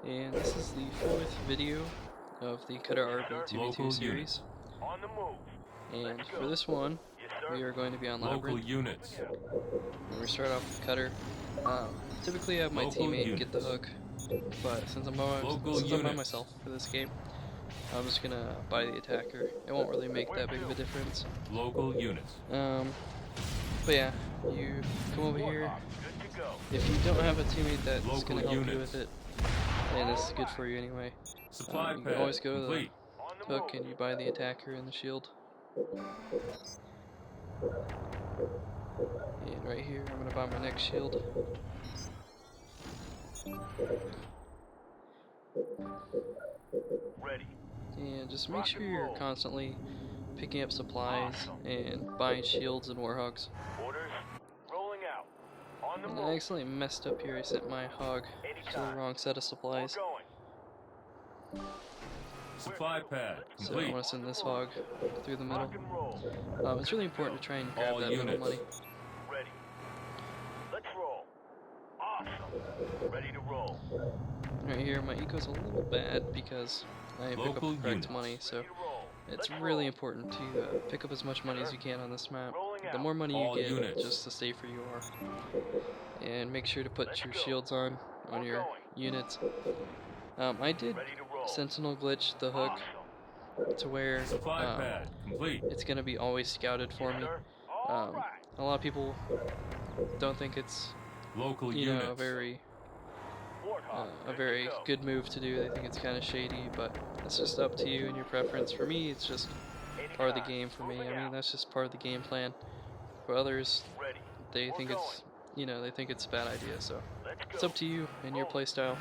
and this is the fourth video of the Cutter Arbiter 2v2 series. On the move. And for this one, we are going to be on Labyrinth. Units. And we start off with Cutter. Typically I have my teammate get the hook, but since I'm by myself for this game, I'm just gonna buy the attacker. It won't really make that big of a difference. Local units. But yeah, you come over here. If you don't have a teammate that's gonna help you with it, and this is good for you anyway, you can always go to the hook and you buy the attacker and the shield. And right here, I'm gonna buy my next shield. Ready. And just make sure you're constantly picking up supplies and buying shields and warhogs. Orders. Rolling out. On the And move. I accidentally messed up here. I sent my hog to the wrong set of supplies. Going. Supply pad So I complete. want to send this hog through the middle. Rock and roll. It's really important to try and grab All that middle units. money. Ready. Let's roll. Awesome. Ready to roll. Right here, my eco's a little bad because I didn't pick up Local the correct units. money, so Ready to roll. it's Let's really roll. important to pick up as much money as you can on this map. Rolling The out. more money All you get, units. just the safer you are. And make sure to put Let's your go. shields on We're your going. units. I did Ready to roll. sentinel glitch the hook Awesome. to where Supply pad complete. it's gonna be always scouted for me. Sir. All right. A lot of people don't think it's Local a units. very Warthog. a very good move to do. They think it's kind of shady, but it's just up to you and your preference. For me, it's just part of the game. For me, I mean, that's just part of the game plan. For others, Ready. they We're think it's they think it's a bad idea. So Let's go. it's up to you and your playstyle.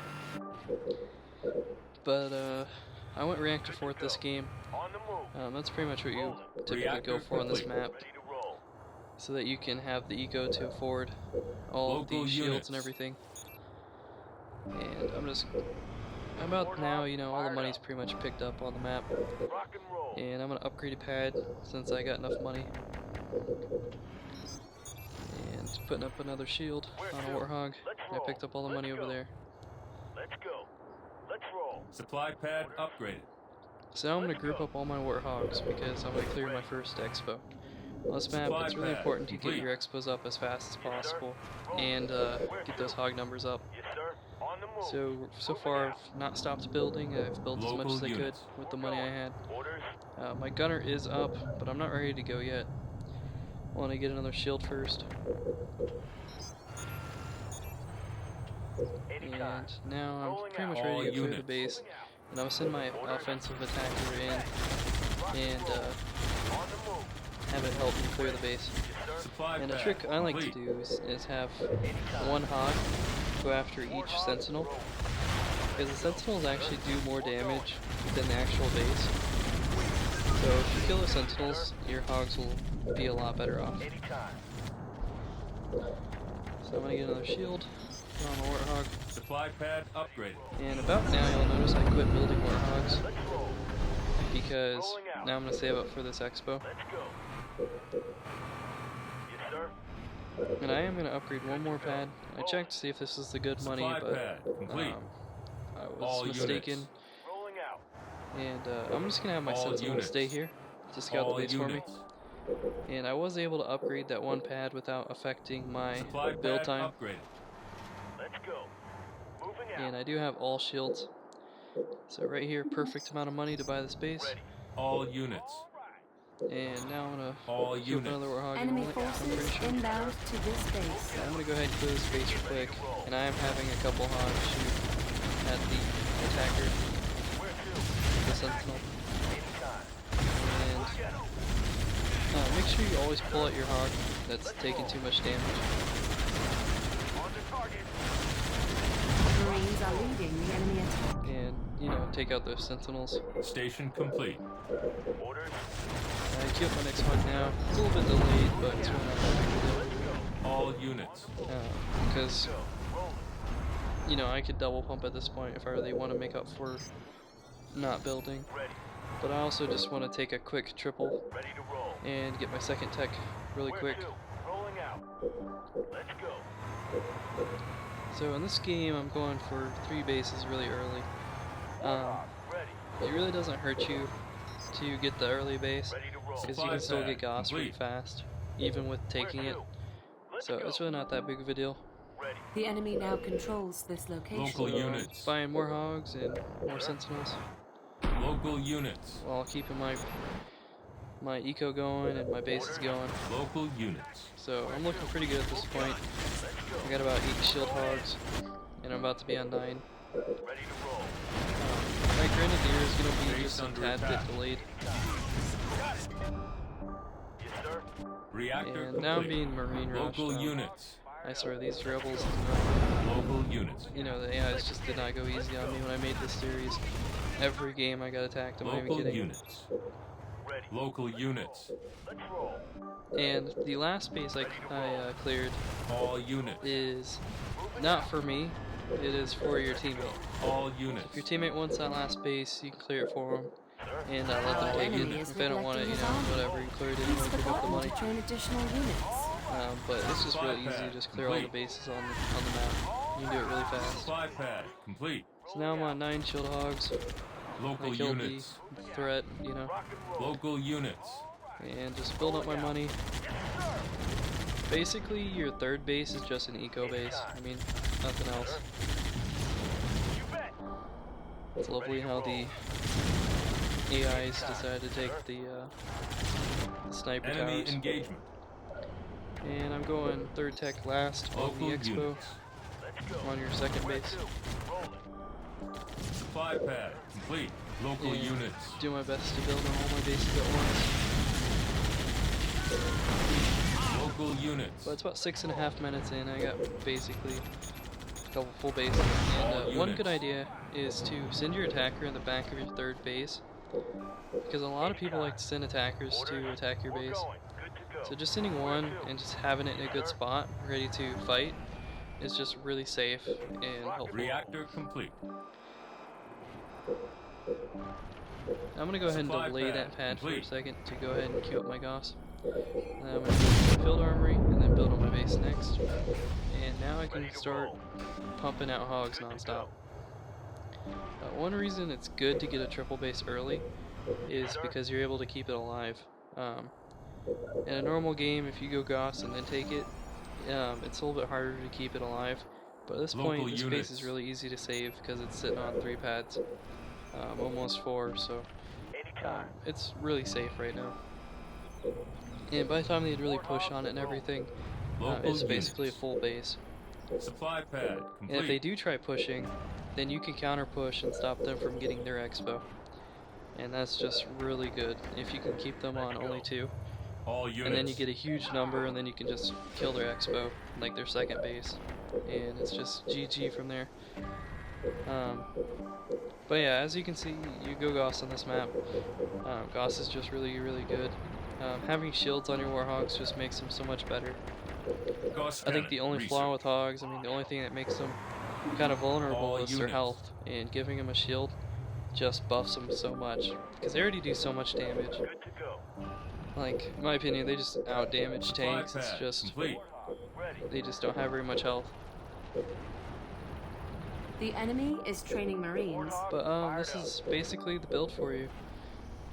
But I went reactor fort this game. On the move. That's pretty much what you typically Reactor go for on this complete. map, Ready to roll. so that you can have the eco to afford all of Local the shields units. and everything. And I'm just about now, all the money's pretty much picked up on the map, Rock and roll. and I'm gonna upgrade a pad since I got enough money. And putting up another shield on a warthog. I picked up all the money over there. Let's go. Let's roll. Supply pad upgraded. So now I'm gonna group up all my warthogs because I'm gonna clear my first expo. On this map, it's really important to get your expos up as fast as possible and get those hog numbers up. Yes, sir. On the move. So far I've not stopped building. I've built as much as I could units. with the money I had. Orders. My gunner is up, but I'm not ready to go yet. I want to get another shield first. Anytime. And now I'm pretty much ready to clear the base. And I'm going to send my offensive attacker in and On the move. have it help me clear the base. Yes, sir. And a trick I like to do is have one hog go after each sentinel, because the sentinels actually do more damage than the actual base. So if you kill the sentinels, your hogs will be a lot better off. Anytime. So I'm gonna get another shield on the warthog. Supply pad upgraded. And about now you'll notice I quit building warthogs Let's roll. because now I'm gonna save up for this expo. Let's go. Yes, sir. And I am gonna upgrade one more pad. I checked to see if this is the good money, Supply but pad complete. I was All mistaken. units. Rolling out. And I'm just gonna have my All sentinel units. stay here to scout All the base for me. units. And I was able to upgrade that one pad without affecting my Supply build pad time. upgraded. Let's go. Moving out. And I do have all shields. So right here, perfect amount of money to buy this base. Ready. All units. And now I'm gonna All group units. another warthog. Enemy I'm pretty forces sure. inbound to this base. I'm gonna go ahead and clear this base real quick. And I am having a couple hogs shoot at the attacker, Where to? the sentinel. Anytime. And Get 'em. make sure you always pull out your hog that's taking too much damage. On the target. Marines are leading the enemy attack. And, take out those sentinels. Station complete. Orders. I killed my next hog now. It's a little bit delayed, but it's what I have to do. All units. Because, Rolling. I could double pump at this point if I really want to make up for not building. Ready. But I also just want to take a quick triple Ready to roll. and get my second tech really Where quick. to? Rolling out. Let's go. So in this game, I'm going for 3 bases really early. Ready. It really doesn't hurt you to get the early base, Ready to roll. because you can still get Goss pretty fast, even with taking it. So it's really not that big of a deal. Ready. The enemy now controls this location. Local So, units. buying more hogs and more sentinels Local units. while keeping my eco going and my bases going. Local units. So I'm looking pretty good at this point. I got about 8 shield hogs, and I'm about to be on 9. Ready to roll. My grenadier is going to be Base just a under tad attack. bit delayed, Yes, sir. Reactor and now I'm complete. being marine rushed. Local units. I swear these rebels, Local units. you know, the AIs just did not go easy on me when I made this series. Every game I got attacked, I'm not even Local kidding. units. Ready. Local units. Let's roll. And the last base I cleared All units. is not for me, it is for your teammate. All If units. your teammate wants that last base, you can clear it for them, Sir. and let them take it. enemy is If they don't want it, you know, neglecting his whatever, you clear it He's anyway, pick up the forgotten money. to train additional units. But it's just really easy to just clear all the bases on the map. You can do it really fast. Supply pad complete. So now I'm on 9 shield hogs. I Local killed units. the threat, you know, Rock and roll. Local units. and just build up my money. Basically, your third base is just an eco base. I mean, nothing else. You bet. It's lovely how the AIs decided to take the sniper Enemy towers. engagement. And I'm going 3rd tech last on Local the expo. units. Let's go. I'm on your 2nd base. Rolling. Supply pad complete. Local And units. do my best to build on all my bases at once. Local units. But it's about 6.5 minutes in. I got basically a couple full bases. And one good idea is to send your attacker in the back of your 3rd base, because a lot of people like to send attackers to attack your We're base. going. Good to go. So just sending one and just having it in a good spot, ready to fight, is just really safe and helpful. Reactor complete. I'm gonna go ahead and Supply delay pad that pad for a complete. second to go ahead and queue up my Goss. And I'm gonna build my field armory and then build on my base next. And now I can start pumping out hogs nonstop. One reason it's good to get a triple base early is because you're able to keep it alive. In a normal game, if you go Goss and then take it, it's a little bit harder to keep it alive. But at this point, Local this units. base is really easy to save because it's sitting on 3 pads, almost 4, so it's really safe right now. And by the time they'd really push on it and everything, Local it's basically a units. full base. Supply pad complete. And if they do try pushing, then you can counter push and stop them from getting their expo. And that's just really good if you can keep them on only 2. All units. And then you get a huge number, and then you can just kill their expo, like their 2nd base. And it's just GG from there. But yeah, as you can see, you go Goss on this map. Goss is just really, really good. Having shields on your Warhogs just makes them so much better. Gauss I think the cannon only flaw research. with Hogs, I mean, the only thing that makes them kind of vulnerable All is their units. health, and giving them a shield just buffs them so much, because they already do so much damage. Good to go. Like, in my opinion, they just out-damage Supply tanks. It's pad just, complete. Ready. they just don't have very much health. The enemy is training Marines. But this is basically the build for you.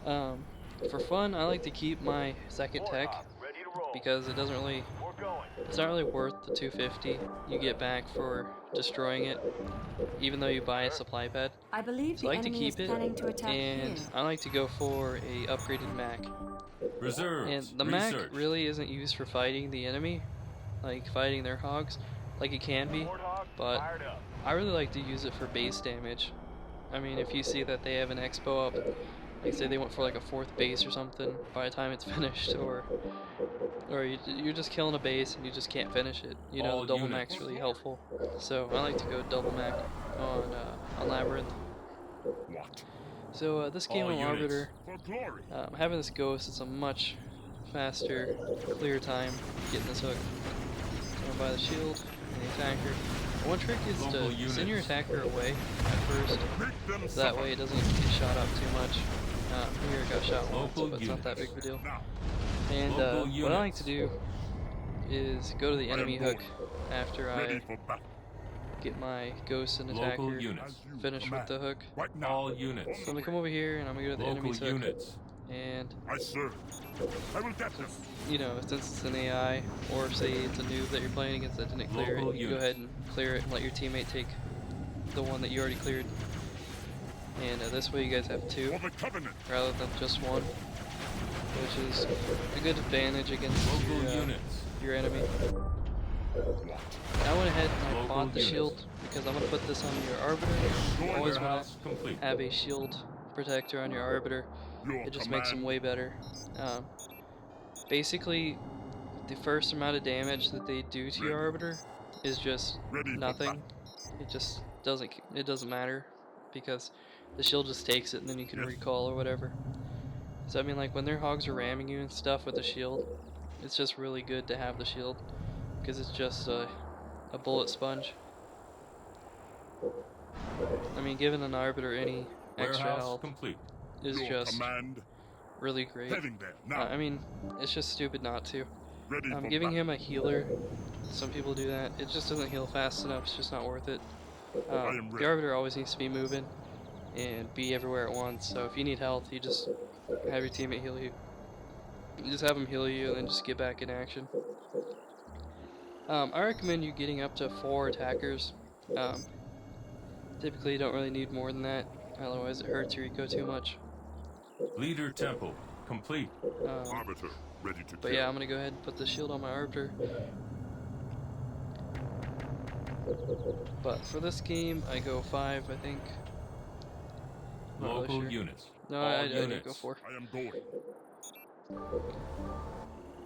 For fun, I like to keep my 2nd tech, Ready to roll. because it doesn't really, We're going. it's not really worth the 250 you get back for destroying it, even though you buy a supply pad. I believe So the I like to enemy is keep it, planning to attack and here. I like to go for a upgraded Mac. Reserves. And the research. Mac really isn't used for fighting the enemy, like fighting their hogs, like it can be, Warthog but fired up. I really like to use it for base damage. I mean, if you see that they have an expo up, like say they went for like a 4th base or something, by the time it's finished, or you're just killing a base and you just can't finish it. You know, All the double units. mac's really helpful. So I like to go double mac on Labyrinth. What? So this game All on units. Arbiter, For glory. having this ghost is a much faster, clear time getting this hook. So I'm by the shield and the attacker. One trick is Local to send your units. attacker away at first, so that way it doesn't get shot up too much. Here it got shot once, Local but it's not that big units. of a deal. And Local what I like units. to do is go to the enemy hook after I get my ghost and Local attacker units. finished with the hook. Right now. All units. So I'm gonna come over here and I'm gonna go to the Local enemy's hook. units. And I serve. I will get them. you know, since it's an AI, or say it's a noob that you're playing against that didn't clear Local it, you go units. ahead and clear it and let your teammate take the one that you already cleared. And this way you guys have two For the covenant. rather than just one, which is a good advantage against Local units. your enemy. What? I went ahead and I Local bought the units. shield because I'm going to put this on your Arbiter. You always want Warehouse complete. to have a shield protector on your Arbiter. Your It just makes them command. way better. Basically, the first amount of damage that they do to your Arbiter is just Ready for nothing. It just doesn't matter because the shield just takes it and then you can Yes. recall or whatever. So I mean, like when their hogs are ramming you and stuff with the shield, it's just really good to have the shield because it's just a bullet sponge. I mean, giving an Arbiter any extra Warehouse health complete. is Your just command. really great. Heading there now. I mean, it's just stupid not to. Ready for Giving battle. him a healer, some people do that, it just doesn't heal fast enough, it's just not worth it. am The ready. Arbiter always needs to be moving and be everywhere at once, so if you need health, you just have your teammate heal you. You just have them heal you and then just get back in action. I recommend you getting up to 4 attackers. Typically you don't really need more than that, otherwise it hurts your eco too much. Leader temple complete. Arbiter. Ready to But kill. yeah, I'm gonna go ahead and put the shield on my Arbiter. But for this game, I go 5, I think. Not really Local sure. units. No, All I didn't units. go 4. I am going.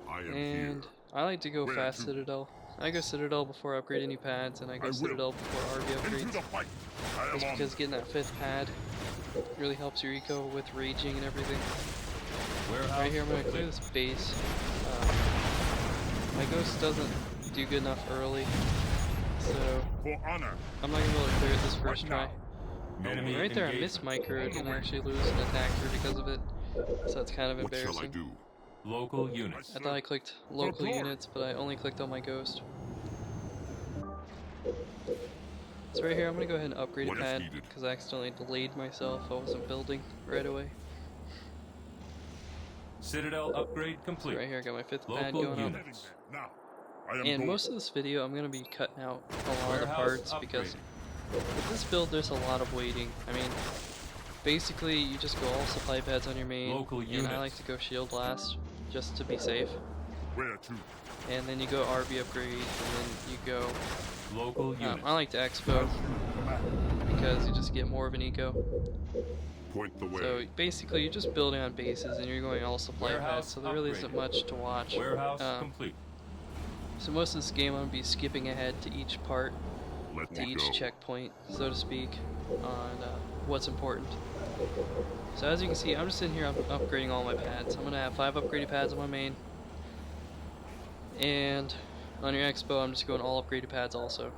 I am And here. I like to go Where fast to? Citadel. I go Citadel before I upgrade any pads, and I I go will. Citadel before RV Into upgrades. the fight. I am Just on. because getting that 5th pad really helps your eco with raging and everything. Warehouse Right here, I'm going to complete. clear this base. My ghost doesn't do good enough early, so For honor. I'm not going to be able to clear it this first Right try. now. Enemy Right there, I engagement. missed microed and actually lose an attacker because of it. So it's kind of What shall I embarrassing. do? Local units. I thought I clicked local glory. units, but I only clicked on my ghost. So right here, I'm gonna go ahead and upgrade a What is pad needed? because I accidentally delayed myself. I wasn't building right away. Citadel upgrade So complete. right here, I got my 5th pad Local going up. unit. Heading there now. I am And going. most of this video, I'm gonna be cutting out a lot of the Warehouse parts because upgraded. with this build, there's a lot of waiting. I mean, basically, you just go all supply pads on your main, Local and I units. like to go shield last just to be safe. Where to? And then you go RV upgrade, and then you go. Local units. I like to expo because you just get more of an eco. Point the way. So basically, you're just building on bases, and you're going all supply pads. Warehouse So there really isn't upgrade. much to watch. Warehouse Um, complete. So most of this game, I'm gonna be skipping ahead to each part, Let to me each go. checkpoint, so to speak, on what's important. So as you can see, I'm just sitting here upgrading all my pads. I'm gonna have 5 upgraded pads on my main, and on your expo, I'm just going all upgraded pads also.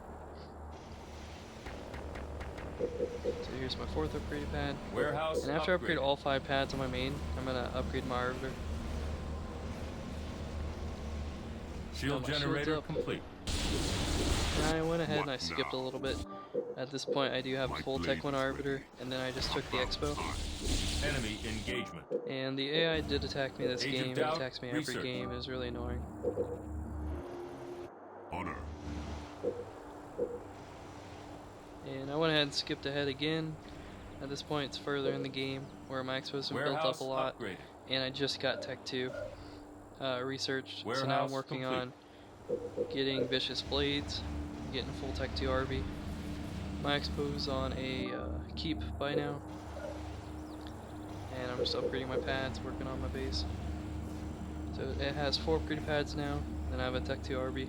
So here's my 4th upgraded pad. Warehouse And after I upgrade upgrade. all 5 pads on my main, I'm gonna upgrade my Arbiter. Shield my shields generator up. complete. And I went ahead and I What skipped a now? little bit. At this point, I do have a My full blade Tech 1 is Arbiter, and then I just took the expo. Enemy engagement. And the AI did attack me this Age of game. It Doubt, attacks me every research. game. It was really annoying. Honor. And I went ahead and skipped ahead again. At this point, it's further in the game where my expo's been built Warehouse up a lot. upgraded. And I just got Tech 2 researched. So now I'm Warehouse working complete. on getting Vicious Blades, getting full Tech 2 RV. My expo's on a keep by now. And I'm just upgrading my pads, working on my base. So it has 4 upgraded pads now, and I have a Tech 2 RV.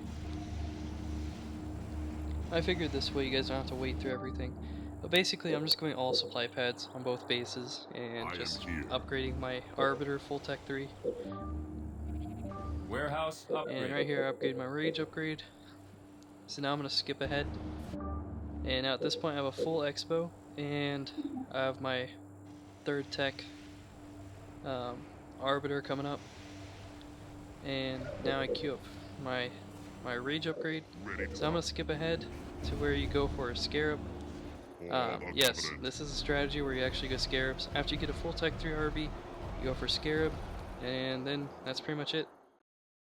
I figured this way you guys don't have to wait through everything. But basically I'm just going all supply pads on both bases and I am just here. upgrading my Arbiter full Tech 3. Warehouse upgrade. And right here I upgrade my Rage upgrade. So now I'm going to skip ahead. And now at this point I have a full Expo, and I have my 3rd Tech Arbiter coming up. And now I queue up my my rage upgrade. Ready to So I'm gonna rock. skip ahead to where you go for a scarab. All the Yes, Covenant. this is a strategy where you actually go scarabs. After you get a full tech 3 RB, you go for scarab, and then that's pretty much it.